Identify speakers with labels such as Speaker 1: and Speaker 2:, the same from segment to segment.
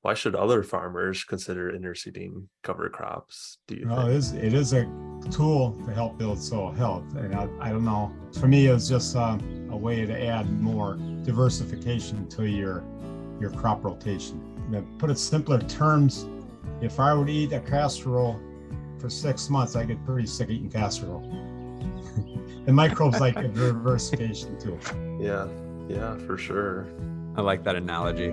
Speaker 1: Why should other farmers consider interseeding cover crops, do you
Speaker 2: Well,
Speaker 1: think?
Speaker 2: it is a tool to help build soil health. And I don't know, for me, it's just a way to add more diversification to your crop rotation. To put it simpler terms, if I were to eat a casserole for 6 months, I get pretty sick of eating casserole. The microbes like a diversification too.
Speaker 1: Yeah, for sure.
Speaker 3: I like that analogy.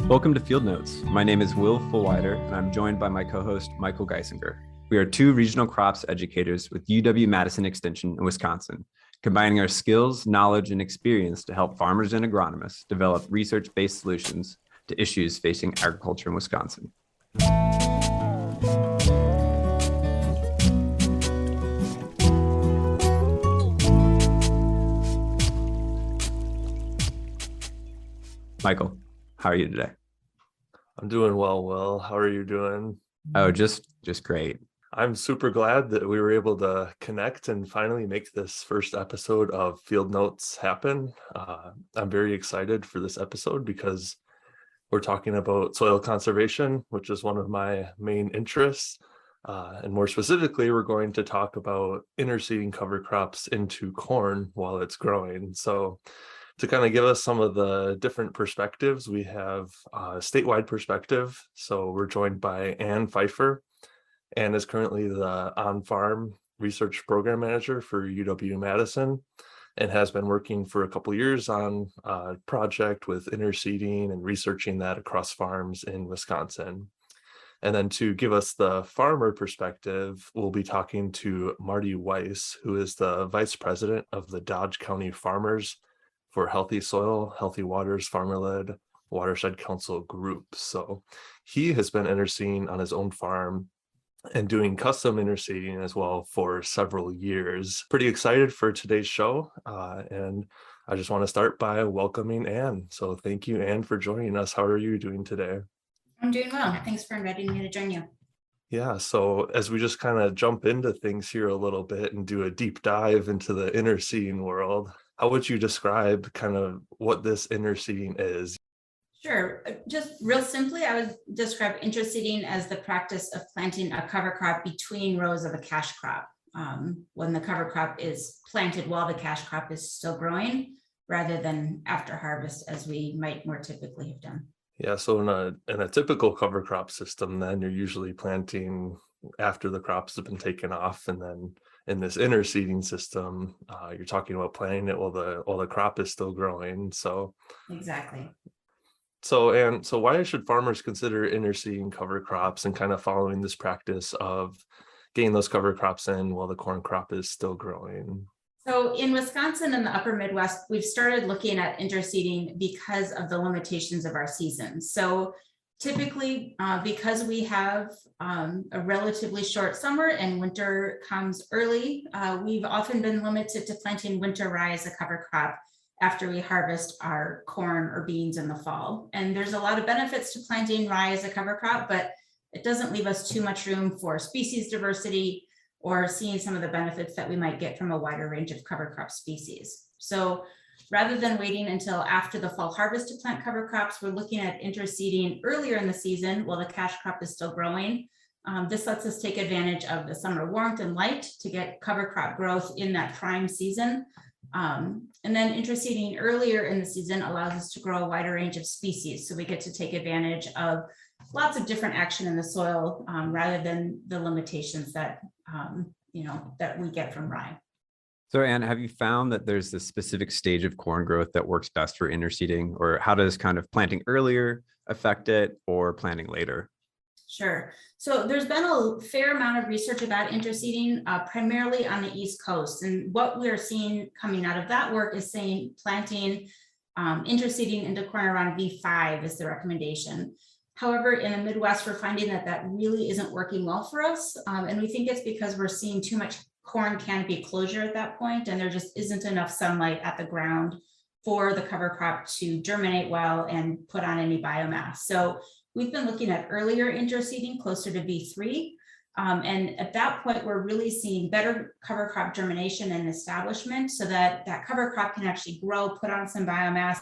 Speaker 3: Welcome to Field Notes. My name is Will Fullwider, and I'm joined by my co-host, Michael Geisinger. We are two regional crops educators with UW-Madison Extension in Wisconsin, combining our skills, knowledge, and experience to help farmers and agronomists develop research-based solutions to issues facing agriculture in Wisconsin. Michael, how are you today?
Speaker 1: I'm doing well, Will. How are you doing?
Speaker 3: Oh, just great.
Speaker 1: I'm super glad that we were able to connect and finally make this first episode of Field Notes happen. I'm very excited for this episode because we're talking about soil conservation, which is one of my main interests. And more specifically, we're going to talk about interseeding cover crops into corn while it's growing. So to kind of give us some of the different perspectives, we have a statewide perspective. So we're joined by Anne Pfeiffer. Anne is currently the on-farm research program manager for UW-Madison and has been working for a couple of years on a project with interseeding and researching that across farms in Wisconsin. And then to give us the farmer perspective, we'll be talking to Marty Weiss, who is the vice president of the Dodge County Farmers for Healthy Soil, Healthy Waters, Farmer-Led Watershed Council group. So he has been interseeding on his own farm and doing custom interseeding as well for several years. Pretty excited for today's show. And I just want to start by welcoming Anne. So thank you, Anne, for joining us. How are you doing today?
Speaker 4: I'm doing well. Thanks for inviting me to join you.
Speaker 1: Yeah, so as we just kind of jump into things here a little bit and do a deep dive into the interseeding world, how would you describe kind of what this interseeding is?
Speaker 4: Sure. Just real simply, I would describe interseeding as the practice of planting a cover crop between rows of a cash crop when the cover crop is planted while the cash crop is still growing, rather than after harvest, as we might more typically have done.
Speaker 1: Yeah, so in a typical cover crop system, then you're usually planting after the crops have been taken off, and then in this interseeding system, you're talking about planting it while the crop is still growing. So
Speaker 4: exactly.
Speaker 1: So why should farmers consider interseeding cover crops and kind of following this practice of getting those cover crops in while the corn crop is still growing?
Speaker 4: So in Wisconsin and the upper Midwest, we've started looking at interseeding because of the limitations of our season. So typically, because we have a relatively short summer and winter comes early, we've often been limited to planting winter rye as a cover crop after we harvest our corn or beans in the fall. And there's a lot of benefits to planting rye as a cover crop, but it doesn't leave us too much room for species diversity or seeing some of the benefits that we might get from a wider range of cover crop species. So rather than waiting until after the fall harvest to plant cover crops, we're looking at interseeding earlier in the season while the cash crop is still growing. This lets us take advantage of the summer warmth and light to get cover crop growth in that prime season. And then interseeding earlier in the season allows us to grow a wider range of species. So we get to take advantage of lots of different action in the soil rather than the limitations that, that we get from rye.
Speaker 3: So Anne, have you found that there's this specific stage of corn growth that works best for interseeding, or how does kind of planting earlier affect it or planting later?
Speaker 4: Sure. So there's been a fair amount of research about interseeding, primarily on the East Coast. And what we're seeing coming out of that work is saying planting interseeding into corn around V5 is the recommendation. However, in the Midwest, we're finding that that really isn't working well for us. And we think it's because we're seeing too much corn canopy closure at that point, and there just isn't enough sunlight at the ground for the cover crop to germinate well and put on any biomass. So we've been looking at earlier interseeding closer to V3. And at that point, we're really seeing better cover crop germination and establishment so that that cover crop can actually grow, put on some biomass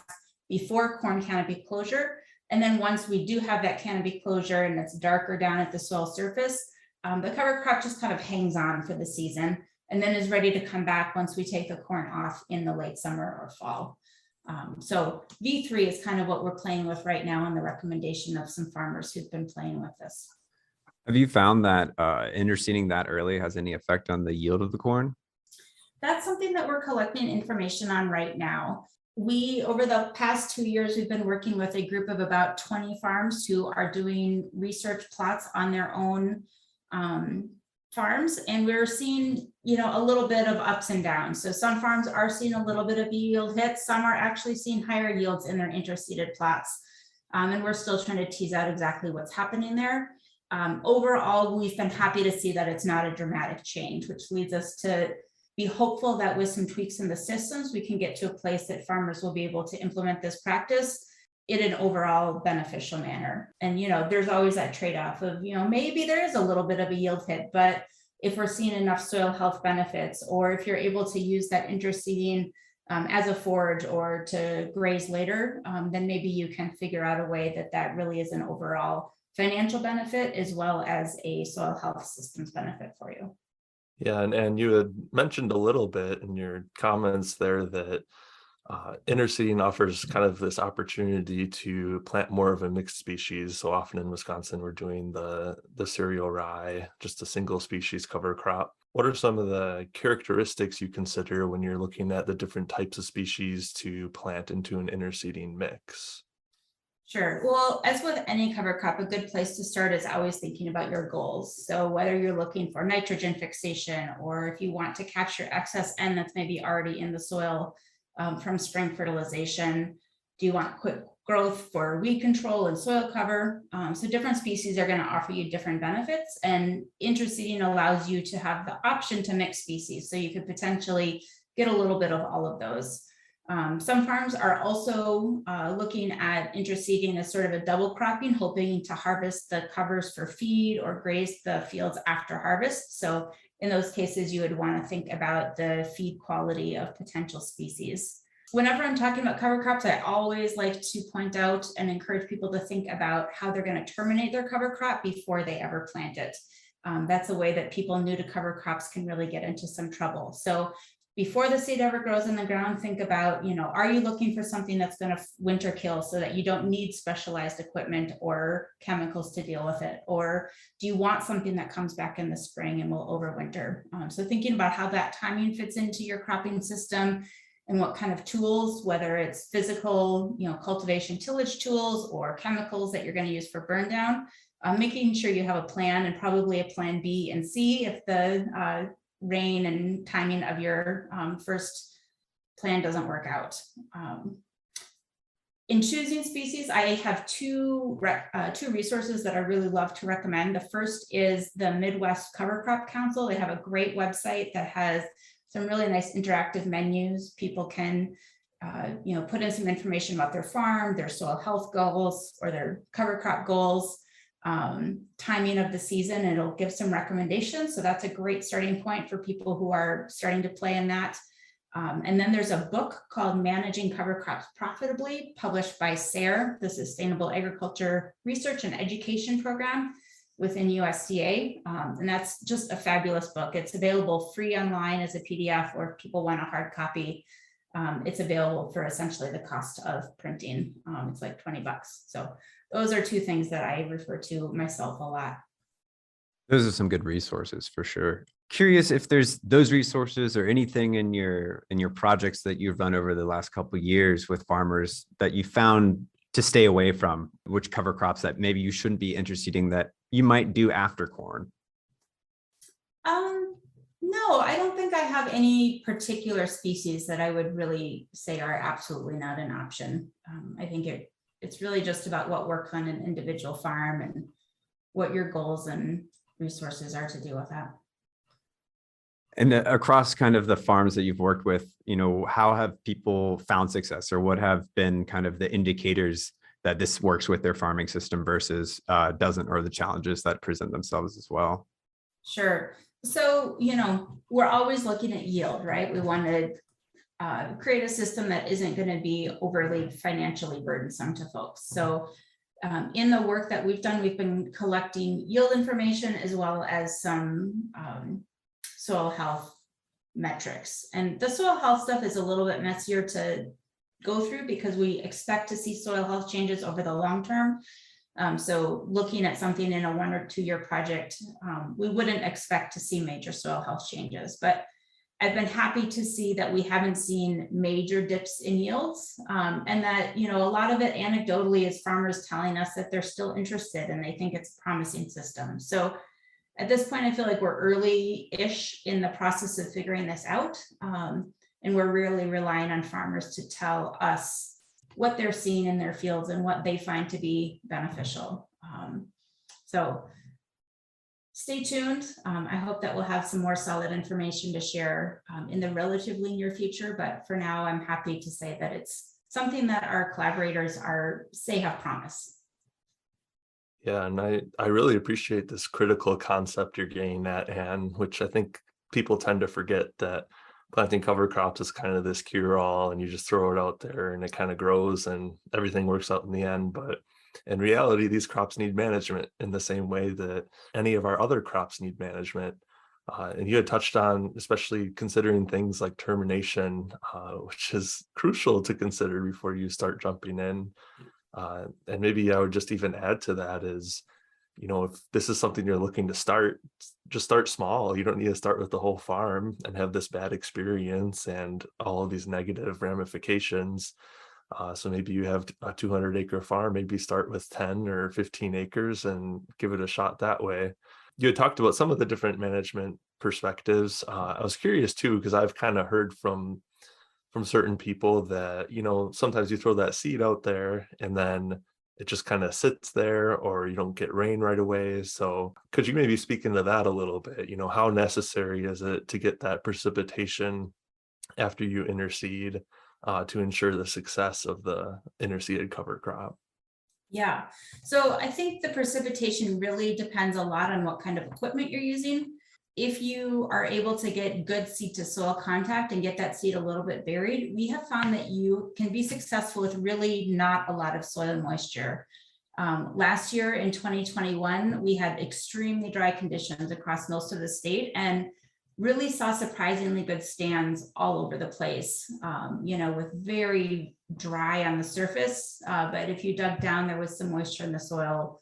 Speaker 4: before corn canopy closure. And then once we do have that canopy closure and it's darker down at the soil surface, the cover crop just kind of hangs on for the season and then is ready to come back once we take the corn off in the late summer or fall. So V3 is kind of what we're playing with right now, and the recommendation of some farmers who've been playing with this.
Speaker 3: Have you found that interseeding that early has any effect on the yield of the corn?
Speaker 4: That's something that we're collecting information on right now. Over the past 2 years, we've been working with a group of about 20 farms who are doing research plots on their own farms, and we're seeing, a little bit of ups and downs. So some farms are seeing a little bit of yield hit. Some are actually seeing higher yields in their interseeded plots, and we're still trying to tease out exactly what's happening there. Overall, we've been happy to see that it's not a dramatic change, which leads us to be hopeful that with some tweaks in the systems, we can get to a place that farmers will be able to implement this practice in an overall beneficial manner. And, there's always that trade-off of, maybe there is a little bit of a yield hit, but if we're seeing enough soil health benefits, or if you're able to use that interseeding as a forage or to graze later, then maybe you can figure out a way that really is an overall financial benefit as well as a soil health systems benefit for you.
Speaker 1: Yeah, and you had mentioned a little bit in your comments there that interseeding offers kind of this opportunity to plant more of a mixed species. So often in Wisconsin, we're doing the cereal rye, just a single species cover crop. What are some of the characteristics you consider when you're looking at the different types of species to plant into an interseeding mix?
Speaker 4: Sure. Well, as with any cover crop, a good place to start is always thinking about your goals. So whether you're looking for nitrogen fixation, or if you want to capture excess N that's maybe already in the soil from spring fertilization, do you want quick growth for weed control and soil cover? So different species are going to offer you different benefits, and interseeding allows you to have the option to mix species. So you could potentially get a little bit of all of those. Some farms are also looking at interseeding as sort of a double cropping, hoping to harvest the covers for feed or graze the fields after harvest. So in those cases, you would want to think about the feed quality of potential species. Whenever I'm talking about cover crops, I always like to point out and encourage people to think about how they're going to terminate their cover crop before they ever plant it. That's a way that people new to cover crops can really get into some trouble. So before the seed ever grows in the ground, think about, are you looking for something that's going to winter kill so that you don't need specialized equipment or chemicals to deal with it? Or do you want something that comes back in the spring and will overwinter? So thinking about how that timing fits into your cropping system and what kind of tools, whether it's physical, cultivation tillage tools or chemicals that you're going to use for burn down, making sure you have a plan and probably a plan B and C if the rain and timing of your first plan doesn't work out. In choosing species, I have two resources that I really love to recommend. The first is the Midwest Cover Crop Council. They have a great website that has some really nice interactive menus. People can put in some information about their farm, their soil health goals, or their cover crop goals, timing of the season, and it'll give some recommendations. So that's a great starting point for people who are starting to play in that. And then there's a book called Managing Cover Crops Profitably, published by SARE, the Sustainable Agriculture Research and Education Program within USDA. And that's just a fabulous book. It's available free online as a PDF, or if people want a hard copy, it's available for essentially the cost of printing. It's like $20. So those are two things that I refer to myself a lot.
Speaker 3: Those are some good resources for sure. Curious if there's those resources or anything in your projects that you've run over the last couple of years with farmers that you found to stay away from, which cover crops that maybe you shouldn't be interseeding that you might do after corn.
Speaker 4: No, I don't think I have any particular species that I would really say are absolutely not an option. I think it's really just about what works on an individual farm and what your goals and resources are to deal with that.
Speaker 3: And across kind of the farms that you've worked with, how have people found success, or what have been kind of the indicators that this works with their farming system versus doesn't, or the challenges that present themselves as well?
Speaker 4: Sure. So, we're always looking at yield, right? We want to create a system that isn't going to be overly financially burdensome to folks. So in the work that we've done, we've been collecting yield information as well as some soil health metrics. And the soil health stuff is a little bit messier to go through because we expect to see soil health changes over the long term. So looking at something in a 1 or 2 year project, we wouldn't expect to see major soil health changes, but I've been happy to see that we haven't seen major dips in yields, and that, a lot of it anecdotally is farmers telling us that they're still interested and they think it's a promising system. So at this point, I feel like we're early-ish in the process of figuring this out. And we're really relying on farmers to tell us what they're seeing in their fields and what they find to be beneficial. So stay tuned. I hope that we'll have some more solid information to share in the relatively near future, but for now, I'm happy to say that it's something that our collaborators have promise.
Speaker 1: Yeah, and I really appreciate this critical concept you're getting at, Anne, which I think people tend to forget, that planting cover crops is kind of this cure-all and you just throw it out there and it kind of grows and everything works out in the end. But in reality, these crops need management in the same way that any of our other crops need management. And you had touched on, especially considering things like termination, which is crucial to consider before you start jumping in. And maybe I would just even add to that is, if this is something you're looking to start, just start small. You don't need to start with the whole farm and have this bad experience and all of these negative ramifications. So maybe you have a 200-acre farm, maybe start with 10 or 15 acres and give it a shot that way. You had talked about some of the different management perspectives. I was curious too, because I've kind of heard from certain people that, sometimes you throw that seed out there and then it just kind of sits there, or you don't get rain right away. So could you maybe speak into that a little bit? How necessary is it to get that precipitation after you interseed to ensure the success of the interseeded cover crop?
Speaker 4: Yeah, so I think the precipitation really depends a lot on what kind of equipment you're using. If you are able to get good seed to soil contact and get that seed a little bit buried, we have found that you can be successful with really not a lot of soil moisture. Last year in 2021, we had extremely dry conditions across most of the state and really saw surprisingly good stands all over the place, with very dry on the surface. But if you dug down, there was some moisture in the soil,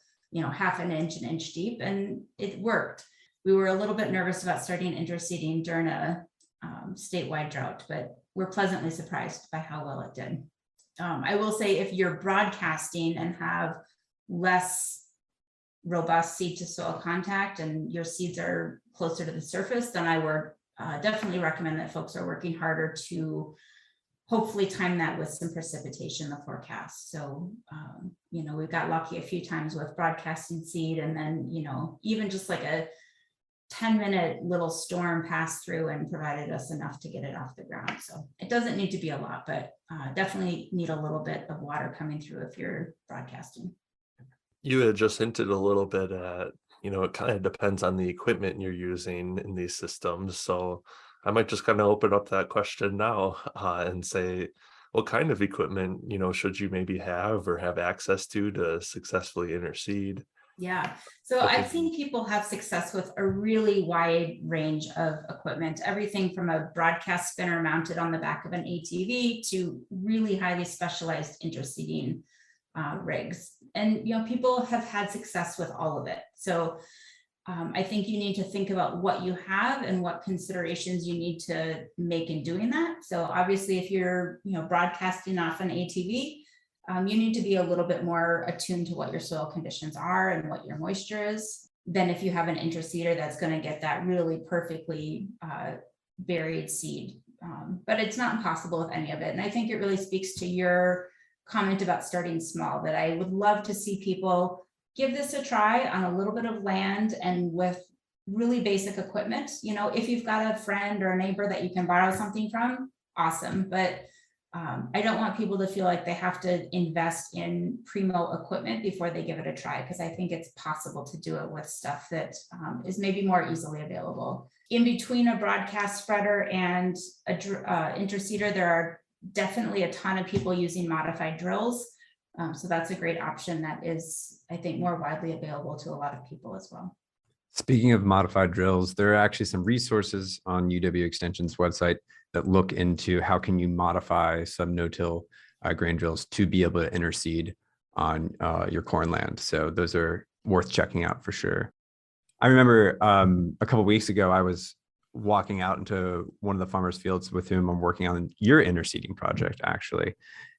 Speaker 4: half an inch, an inch deep, and it worked. We were a little bit nervous about starting interseeding during a statewide drought, but we're pleasantly surprised by how well it did. I will say if you're broadcasting and have less robust seed to soil contact and your seeds are closer to the surface, then I would definitely recommend that folks are working harder to hopefully time that with some precipitation in the forecast. So, we've got lucky a few times with broadcasting seed, and then, even just like a 10-minute little storm passed through and provided us enough to get it off the ground. So it doesn't need to be a lot, but definitely need a little bit of water coming through if you're broadcasting.
Speaker 1: You had just hinted a little bit at, it kind of depends on the equipment you're using in these systems. So I might just kind of open up that question now and say, what kind of equipment, should you maybe have or have access to successfully interseed?
Speaker 4: Yeah, so I've seen people have success with a really wide range of equipment, everything from a broadcast spinner mounted on the back of an ATV to really highly specialized interseeding rigs. And, people have had success with all of it. So I think you need to think about what you have and what considerations you need to make in doing that. So obviously, if you're, broadcasting off an ATV, you need to be a little bit more attuned to what your soil conditions are and what your moisture is than if you have an interseeder that's going to get that really perfectly buried seed. But it's not impossible with any of it. And I think it really speaks to your comment about starting small, that I would love to see people give this a try on a little bit of land and with really basic equipment. If you've got a friend or a neighbor that you can borrow something from, awesome. But I don't want people to feel like they have to invest in primo equipment before they give it a try, because I think it's possible to do it with stuff that is maybe more easily available. In between a broadcast spreader and a interseeder, there are definitely a ton of people using modified drills. So that's a great option that is, I think, more widely available to a lot of people as well.
Speaker 3: Speaking of modified drills, there are actually some resources on UW Extension's website that look into how can you modify some no-till grain drills to be able to interseed on your corn land. So those are worth checking out for sure. I remember a couple of weeks ago, I was walking out into one of the farmers' fields with whom I'm working on your interseeding project, actually.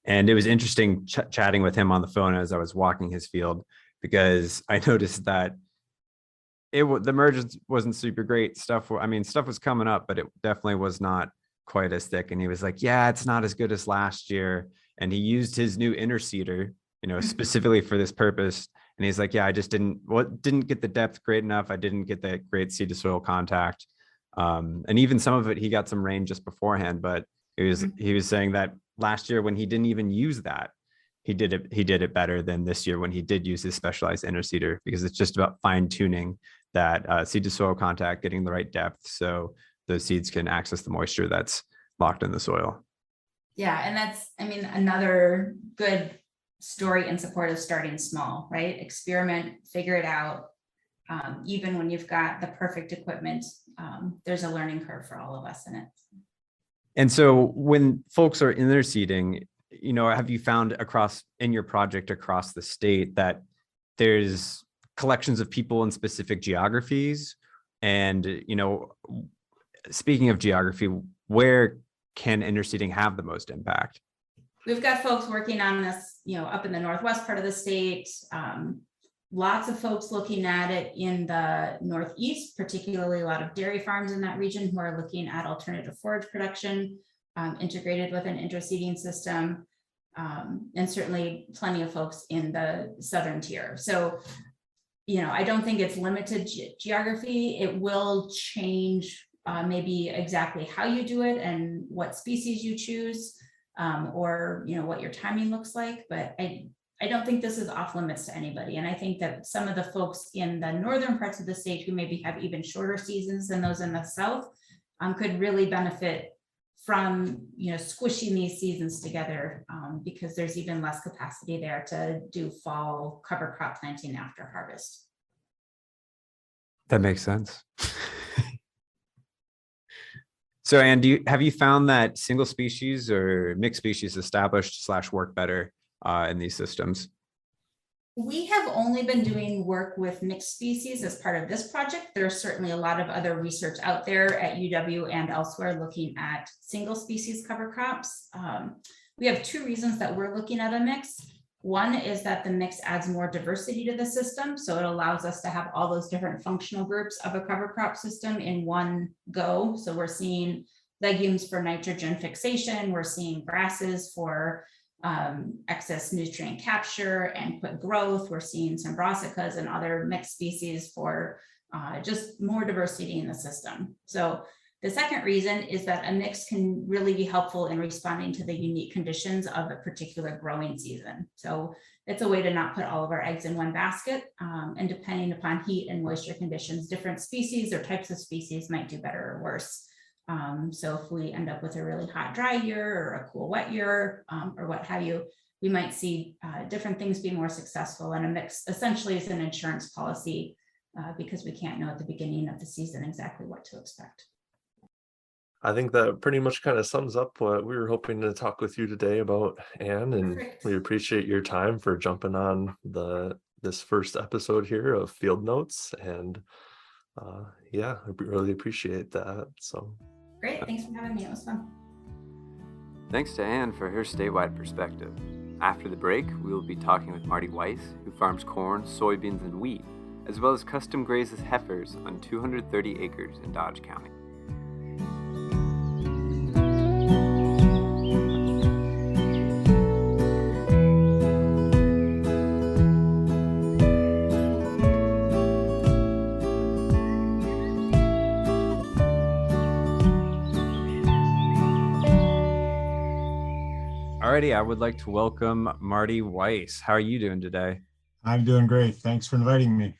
Speaker 3: And it was interesting chatting with him on the phone as I was walking his field, because I noticed that the emergence wasn't super great. Stuff was coming up, but it definitely was not quite as thick. And he was like, yeah, it's not as good as last year. And he used his new interseeder, specifically for this purpose. And he's like, yeah, I just didn't get the depth great enough. I didn't get that great seed to soil contact. And even some of it, he got some rain just beforehand, but he was saying that last year when he didn't even use that, he did it better than this year when he did use his specialized interseeder, because it's just about fine tuning that seed to soil contact, getting the right depth so those seeds can access the moisture that's locked in the soil.
Speaker 4: Yeah, and that's, another good story in support of starting small, right? Experiment, figure it out. Even when you've got the perfect equipment, there's a learning curve for all of us in it. And
Speaker 3: so when folks are interseeding, have you found in your project across the state that there's collections of people in specific geographies? And, speaking of geography, where can interseeding have the most impact?
Speaker 4: We've got folks working on this, up in the northwest part of the state. Lots of folks looking at it in the Northeast, particularly a lot of dairy farms in that region who are looking at alternative forage production integrated with an interseeding system. And certainly plenty of folks in the southern tier. So, I don't think it's limited geography. It will change maybe exactly how you do it and what species you choose, or what your timing looks like. But I don't think this is off limits to anybody. And I think that some of the folks in the northern parts of the state who maybe have even shorter seasons than those in the south could really benefit from squishing these seasons together, because there's even less capacity there to do fall cover crop planting after harvest.
Speaker 3: That makes sense. So, Anne, have you found that single species or mixed species established / work better in these systems?
Speaker 4: We have only been doing work with mixed species as part of this project. There's certainly a lot of other research out there at UW and elsewhere looking at single species cover crops. We have two reasons that we're looking at a mix. One is that the mix adds more diversity to the system. So it allows us to have all those different functional groups of a cover crop system in one go. So we're seeing legumes for nitrogen fixation. We're seeing grasses for excess nutrient capture and quick growth. We're seeing some brassicas and other mixed species for just more diversity in the system. So the second reason is that a mix can really be helpful in responding to the unique conditions of a particular growing season. So it's a way to not put all of our eggs in one basket, and depending upon heat and moisture conditions, different species or types of species might do better or worse. So if we end up with a really hot, dry year or a cool, wet year, or what have you, we might see different things be more successful. And a mix essentially is an insurance policy because we can't know at the beginning of the season exactly what to expect.
Speaker 1: I think that pretty much kind of sums up what we were hoping to talk with you today about, Anne, and
Speaker 4: Perfect.
Speaker 1: we appreciate your time for jumping on this first episode here of Field Notes. And yeah, I really appreciate that. So
Speaker 4: Great, thanks for having me. It was fun.
Speaker 3: Thanks to Anne for her statewide perspective. After the break, we will be talking with Marty Weiss, who farms corn, soybeans, and wheat, as well as custom grazes heifers on 230 acres in Dodge County. Alrighty, I would like to welcome Marty Weiss. How are you doing today?
Speaker 2: I'm doing great. Thanks for inviting me.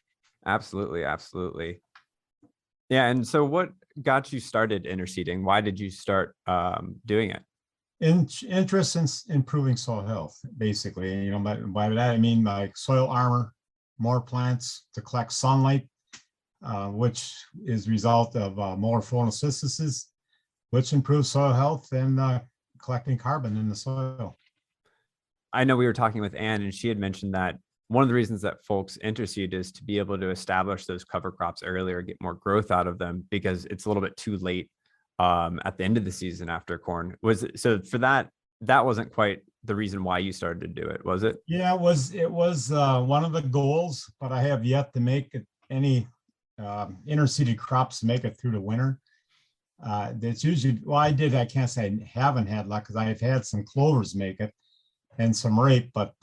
Speaker 3: Absolutely, absolutely. Yeah, and so what got you started interseeding? Why did you start doing it?
Speaker 2: Interest in improving soil health, basically. And, by that I mean like soil armor, more plants to collect sunlight, which is result of more photosynthesis, which improves soil health and collecting carbon in the soil.
Speaker 3: I know we were talking with Anne, and she had mentioned that one of the reasons that folks interseed is to be able to establish those cover crops earlier, get more growth out of them, because it's a little bit too late at the end of the season after corn. So for that wasn't quite the reason why you started to do it, was it?
Speaker 2: Yeah, it was one of the goals, but I have yet to make it any interseeded crops to make it through the winter. That's usually, well, I can't say I haven't had luck, because I've had some clovers make it and some rape, but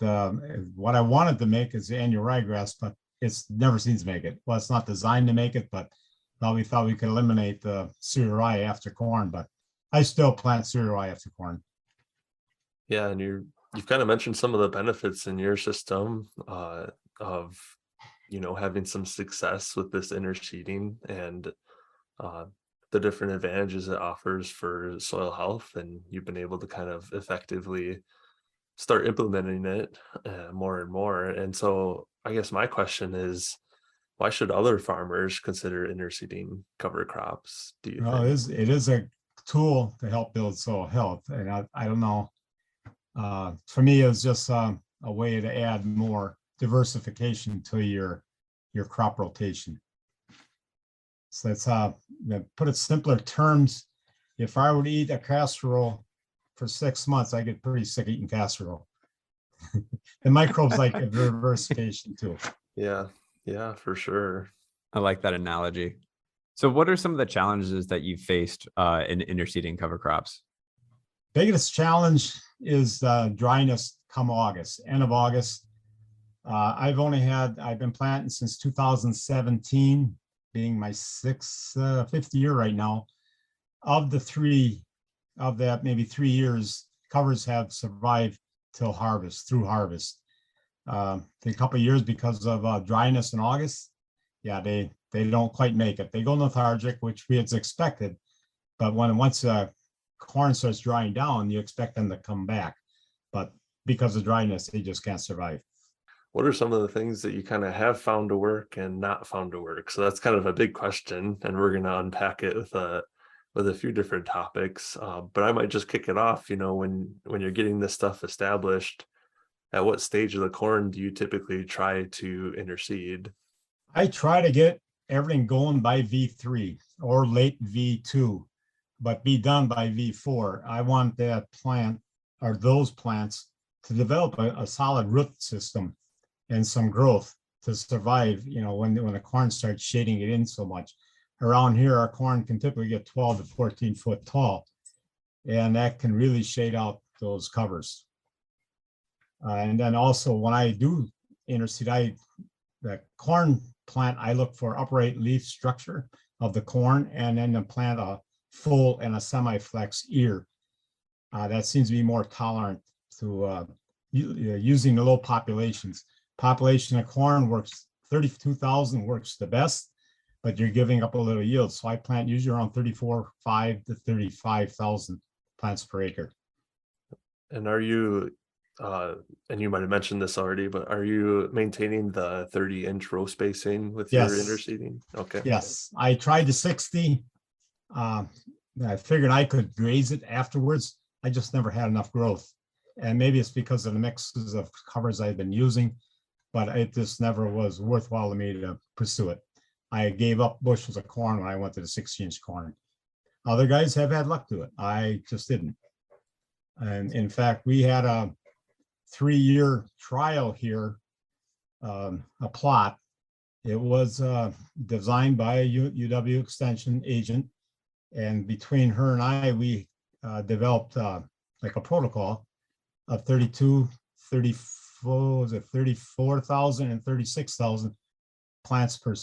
Speaker 2: what I wanted to make is the annual ryegrass, but it's never seems to make it. Well, it's not designed to make it, but we thought we could eliminate the cereal rye after corn, but I still plant cereal rye after corn.
Speaker 1: Yeah, and you've kind of mentioned some of the benefits in your system of having some success with this interseeding and the different advantages it offers for soil health, and you've been able to kind of effectively start implementing it more and more. And so I guess my question is, why should other farmers consider interseeding cover crops, do you
Speaker 2: Well,
Speaker 1: think?
Speaker 2: it is a tool to help build soil health, and I don't know. For me, it was just a way to add more diversification to your crop rotation. So that's put it simpler terms. If I were to eat a casserole for 6 months, I get pretty sick eating casserole. The microbes like a diversification too.
Speaker 1: Yeah, for sure.
Speaker 3: I like that analogy. So what are some of the challenges that you've faced in interseeding cover crops?
Speaker 2: Biggest challenge is dryness come August, end of August. I've been planting since 2017, being my fifth year right now. Of that, maybe 3 years, covers have survived till harvest, through harvest. A couple of years because of dryness in August, yeah, they don't quite make it. They go lethargic, which we had expected, but once corn starts drying down, you expect them to come back, but because of dryness, they just can't survive.
Speaker 1: What are some of the things that you kind of have found to work and not found to work? So that's kind of a big question, and we're going to unpack it with a few different topics. But I might just kick it off. When you're getting this stuff established, at what stage of the corn do you typically try to interseed?
Speaker 2: I try to get everything going by V3 or late V2, but be done by V4. I want that plant or those plants to develop a solid root system and some growth to survive, when the corn starts shading it in so much. Around here, our corn can typically get 12 to 14 foot tall, and that can really shade out those covers. And then also when I do interseed, the corn plant, I look for upright leaf structure of the corn, and then the plant a full and a semi-flex ear. That seems to be more tolerant to using the low populations. Population of corn works, 32,000 works the best, but you're giving up a little yield. So I plant usually around 34,500 to 35,000 plants per acre.
Speaker 1: And are you, and you might have mentioned this already, but are you maintaining the 30-inch row spacing with your interseeding? Okay.
Speaker 2: Yes, I tried the 60. I figured I could graze it afterwards. I just never had enough growth. And maybe it's because of the mixes of covers I've been using, but it just never was worthwhile to me to pursue it. I gave up bushels of corn when I went to the 60-inch corn. Other guys have had luck to it. I just didn't. And in fact, we had a 3-year trial here, a plot. It was designed by a UW extension agent. And between her and I, we developed like a protocol of 34,000 and 36,000 plants per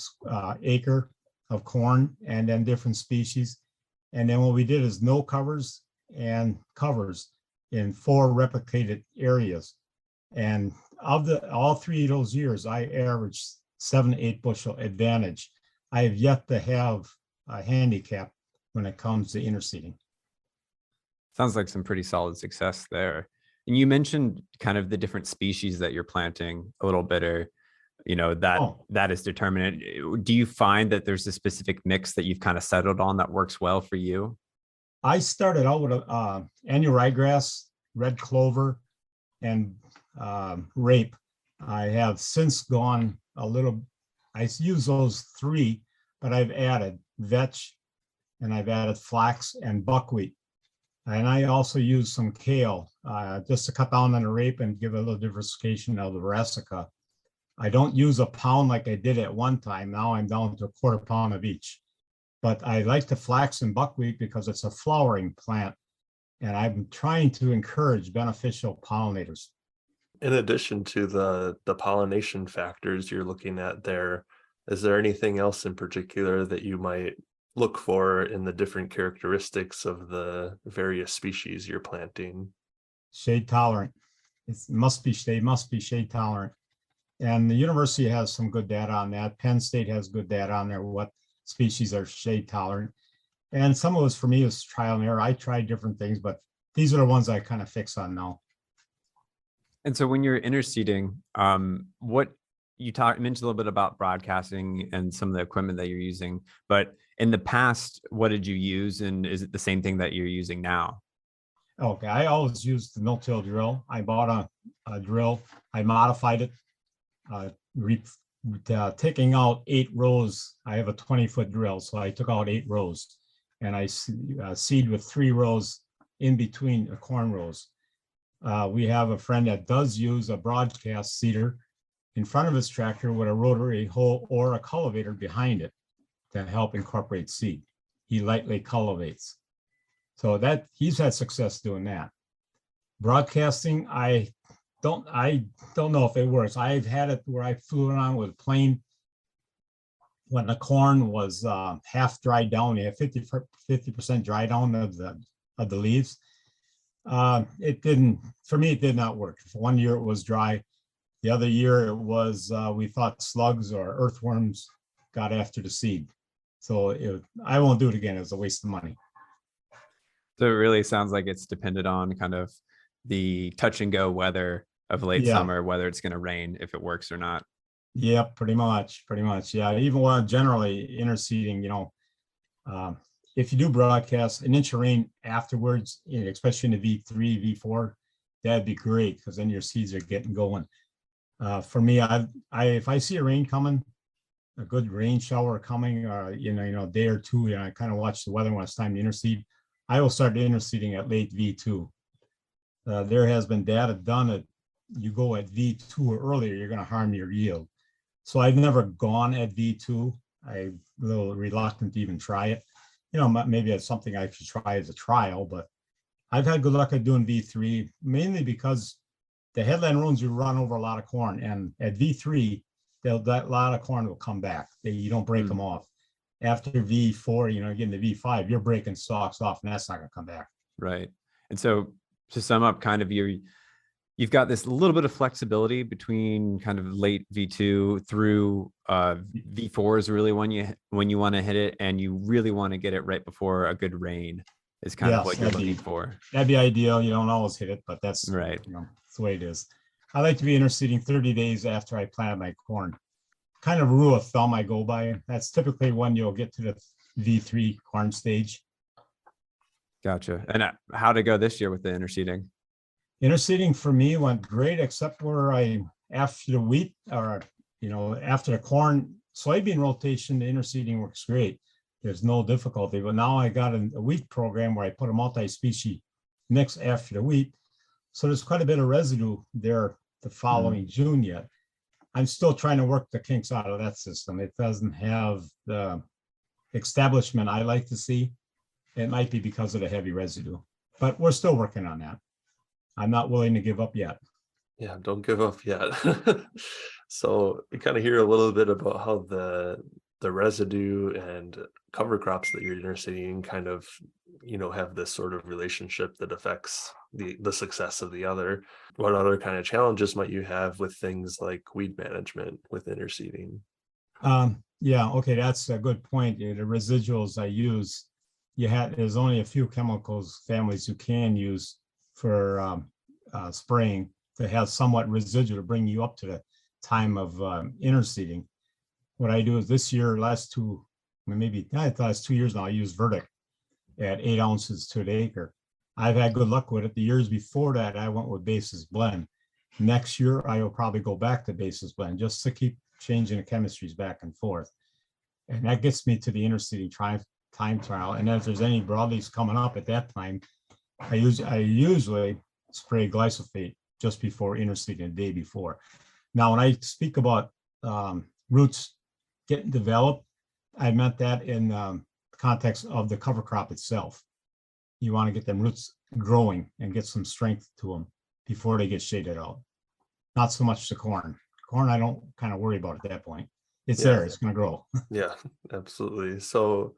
Speaker 2: acre of corn, and then different species. And then what we did is no covers and covers. in 4 replicated areas. And of all 3 of those years, I averaged 7 to 8 bushel advantage. I have yet to have a handicap when it comes to interseeding.
Speaker 3: Sounds like some pretty solid success there. And you mentioned kind of the different species that you're planting a little bit, or that is determinate. Do you find that there's a specific mix that you've kind of settled on that works well for you?
Speaker 2: I started out with annual ryegrass, red clover, and rape. I have since gone a little, I use those 3, but I've added vetch, and I've added flax and buckwheat. And I also use some kale just to cut down on the rape and give a little diversification of the brassica. I don't use a pound like I did at one time. Now I'm down to a quarter pound of each. But I like the flax and buckwheat because it's a flowering plant. And I'm trying to encourage beneficial pollinators.
Speaker 1: In addition to the pollination factors you're looking at there, is there anything else in particular that you might look for in the different characteristics of the various species you're planting?
Speaker 2: Shade tolerant. They must be shade tolerant. And the university has some good data on that. Penn State has good data on there, what species are shade tolerant. And some of it for me is trial and error. I tried different things, but these are the ones I kind of fix on now.
Speaker 3: And so when you're interseeding, what you mentioned a little bit about broadcasting and some of the equipment that you're using, but in the past, what did you use? And is it the same thing that you're using now?
Speaker 2: Okay, I always used the no-till drill. I bought a drill. I modified it, taking out 8 rows. I have a 20-foot drill, so I took out 8 rows, and I seed with 3 rows in between the corn rows. We have a friend that does use a broadcast seeder in front of his tractor with a rotary hoe or a cultivator behind it to help incorporate seed. He lightly cultivates. So that he's had success doing that. Broadcasting, I don't know if it works. I've had it where I flew around with plain, when the corn was half dried down, you have 50% dry down of the leaves. It didn't, for me, it did not work. One year it was dry. The other year it was, we thought slugs or earthworms got after the seed. So I won't do it again. It was a waste of money.
Speaker 3: So it really sounds like it's dependent on kind of the touch and go weather of late summer, whether it's going to rain, if it works or not.
Speaker 2: Yeah, pretty much. Yeah, even while generally interseeding, if you do broadcast, an inch of rain afterwards, especially in the V3, V4, that'd be great because then your seeds are getting going. For me, if I see a rain coming, a good rain shower coming, or a day or two, I kind of watch the weather when it's time to interseed. I will start interseeding at late V2. There has been data done that you go at V2 or earlier, you're going to harm your yield. So I've never gone at V2. I'm a little reluctant to even try it. Maybe it's something I should try as a trial, but I've had good luck at doing V3, mainly because the headland runs, you run over a lot of corn, and at V3, that lot of corn will come back. You don't break them off. After V4, getting to V5, you're breaking stalks off, and that's not going to come back.
Speaker 3: Right. And so to sum up, kind of you've got this little bit of flexibility between kind of late V2 through V4 is really when you want to hit it, and you really want to get it right before a good rain is kind of what you're looking for. That'd
Speaker 2: be ideal. You don't always hit it, but that's
Speaker 3: right.
Speaker 2: That's the way it is. I like to be interseeding 30 days after I planted my corn. Kind of rule of thumb I go by. That's typically when you'll get to the V3 corn stage.
Speaker 3: Gotcha. And how'd it go this year with the interseeding?
Speaker 2: Interseeding for me went great, except where after the wheat or, after the corn, soybean rotation, the interseeding works great. There's no difficulty. But now I got a wheat program where I put a multi-species mix after the wheat. So there's quite a bit of residue there the following June yet. I'm still trying to work the kinks out of that system. It doesn't have the establishment I like to see. It might be because of the heavy residue, but we're still working on that. I'm not willing to give up yet.
Speaker 1: Yeah, don't give up yet. So you kind of hear a little bit about how the residue and cover crops that you're interseeding kind of, have this sort of relationship that affects the success of the other. What other kind of challenges might you have with things like weed management with interseeding?
Speaker 2: Yeah, okay, that's a good point. The residuals I use, there's only a few chemicals families you can use for spraying that has somewhat residual to bring you up to the time of interseeding. What I do is this year, last 2 years now, I use Verdict at 8 ounces to the acre. I've had good luck with it. The years before that, I went with Basis Blend. Next year, I will probably go back to Basis Blend just to keep changing the chemistries back and forth. And that gets me to the interseeding time trial. And if there's any broadleaves coming up at that time, I usually spray glyphosate just before interseeding, the day before. Now, when I speak about roots getting developed, I meant that in the context of the cover crop itself. You want to get them roots growing and get some strength to them before they get shaded out. Not so much the corn. Corn, I don't kind of worry about at that point. It's there, it's going to grow.
Speaker 1: Yeah, absolutely. So,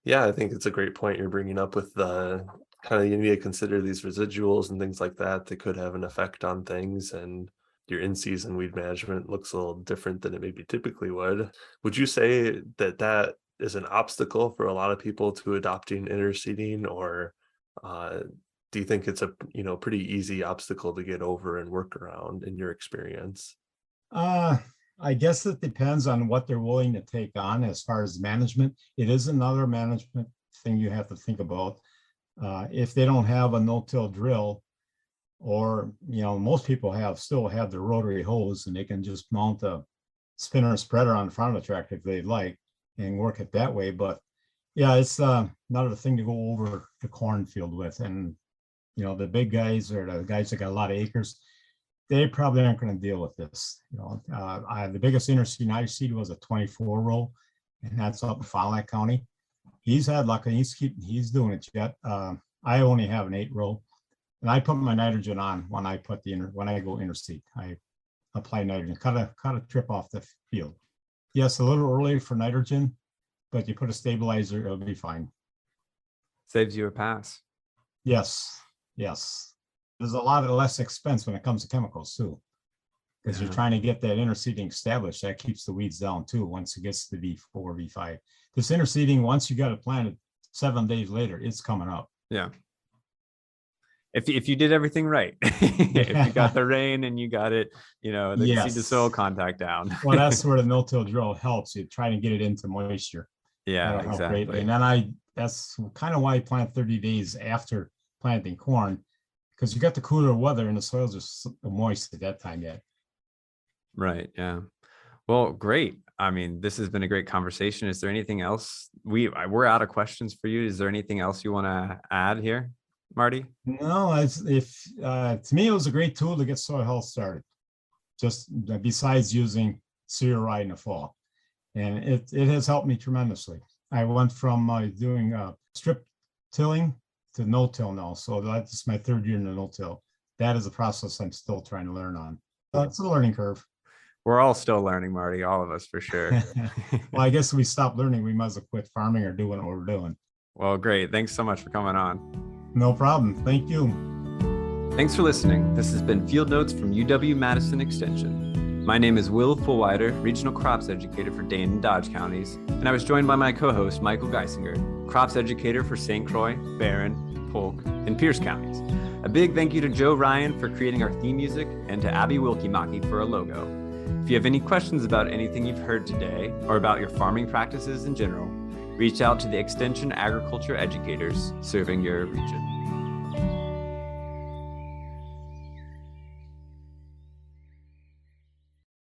Speaker 1: yeah, I think it's a great point you're bringing up with the kind of, you need to consider these residuals and things like that that could have an effect on things. And your in-season weed management looks a little different than it maybe typically would. Would you say that that is an obstacle for a lot of people to adopting interseeding, or do you think it's a pretty easy obstacle to get over and work around in your experience?
Speaker 2: I guess it depends on what they're willing to take on as far as management. It is another management thing you have to think about. If they don't have a no-till drill, or most people still have the rotary hose, and they can just mount a spinner and spreader on the front of the tractor if they like and work it that way. But yeah, it's not a thing to go over the cornfield with. And the big guys, or the guys that got a lot of acres, they probably aren't going to deal with this. The biggest interseeding I seeded was a 24 row, and that's up in Fond du Lac County. He's had luck, and he's doing it yet. I only have an 8 row, and I put my nitrogen on when I go interseed. I apply nitrogen, cut a trip off the field. Yes, a little early for nitrogen, but you put a stabilizer, it'll be fine.
Speaker 3: Saves you a pass.
Speaker 2: Yes. There's a lot of less expense when it comes to chemicals too, because you're trying to get that interseeding established. That keeps the weeds down too once it gets to V4, V5. This interseeding, once you got it planted, 7 days later, it's coming up.
Speaker 3: Yeah. If you did everything right, if you got the rain and you got it, seed to soil contact down.
Speaker 2: Well, that's where the no-till drill helps you, try to get it into moisture.
Speaker 3: Yeah, exactly.
Speaker 2: And then that's kind of why I plant 30 days after planting corn, because you got the cooler weather and the soils are moist at that time yet.
Speaker 3: Right. Yeah. Well, great. I mean, this has been a great conversation. Is there anything else? We're out of questions for you. Is there anything else you want to add here, Marty?
Speaker 2: No, to me, it was a great tool to get soil health started, just besides using cereal rye in the fall. And it has helped me tremendously. I went from doing strip tilling to no-till now. So that's my 3rd year in the no-till. That is a process I'm still trying to learn on. It's a learning curve.
Speaker 3: We're all still learning, Marty, all of us for sure.
Speaker 2: Well, I guess if we stop learning, we might as well quit farming or doing what we're doing.
Speaker 3: Well, great. Thanks so much for coming on.
Speaker 2: No problem. Thank you.
Speaker 3: Thanks for listening. This has been Field Notes from UW-Madison Extension. My name is Will Fullwider, Regional Crops Educator for Dane and Dodge counties, and I was joined by my co-host, Michael Geisinger, Crops Educator for St. Croix, Barron, Polk, and Pierce counties. A big thank you to Joe Ryan for creating our theme music, and to Abby Wilkie-Maki for a logo. If you have any questions about anything you've heard today, or about your farming practices in general, reach out to the Extension Agriculture educators serving your region.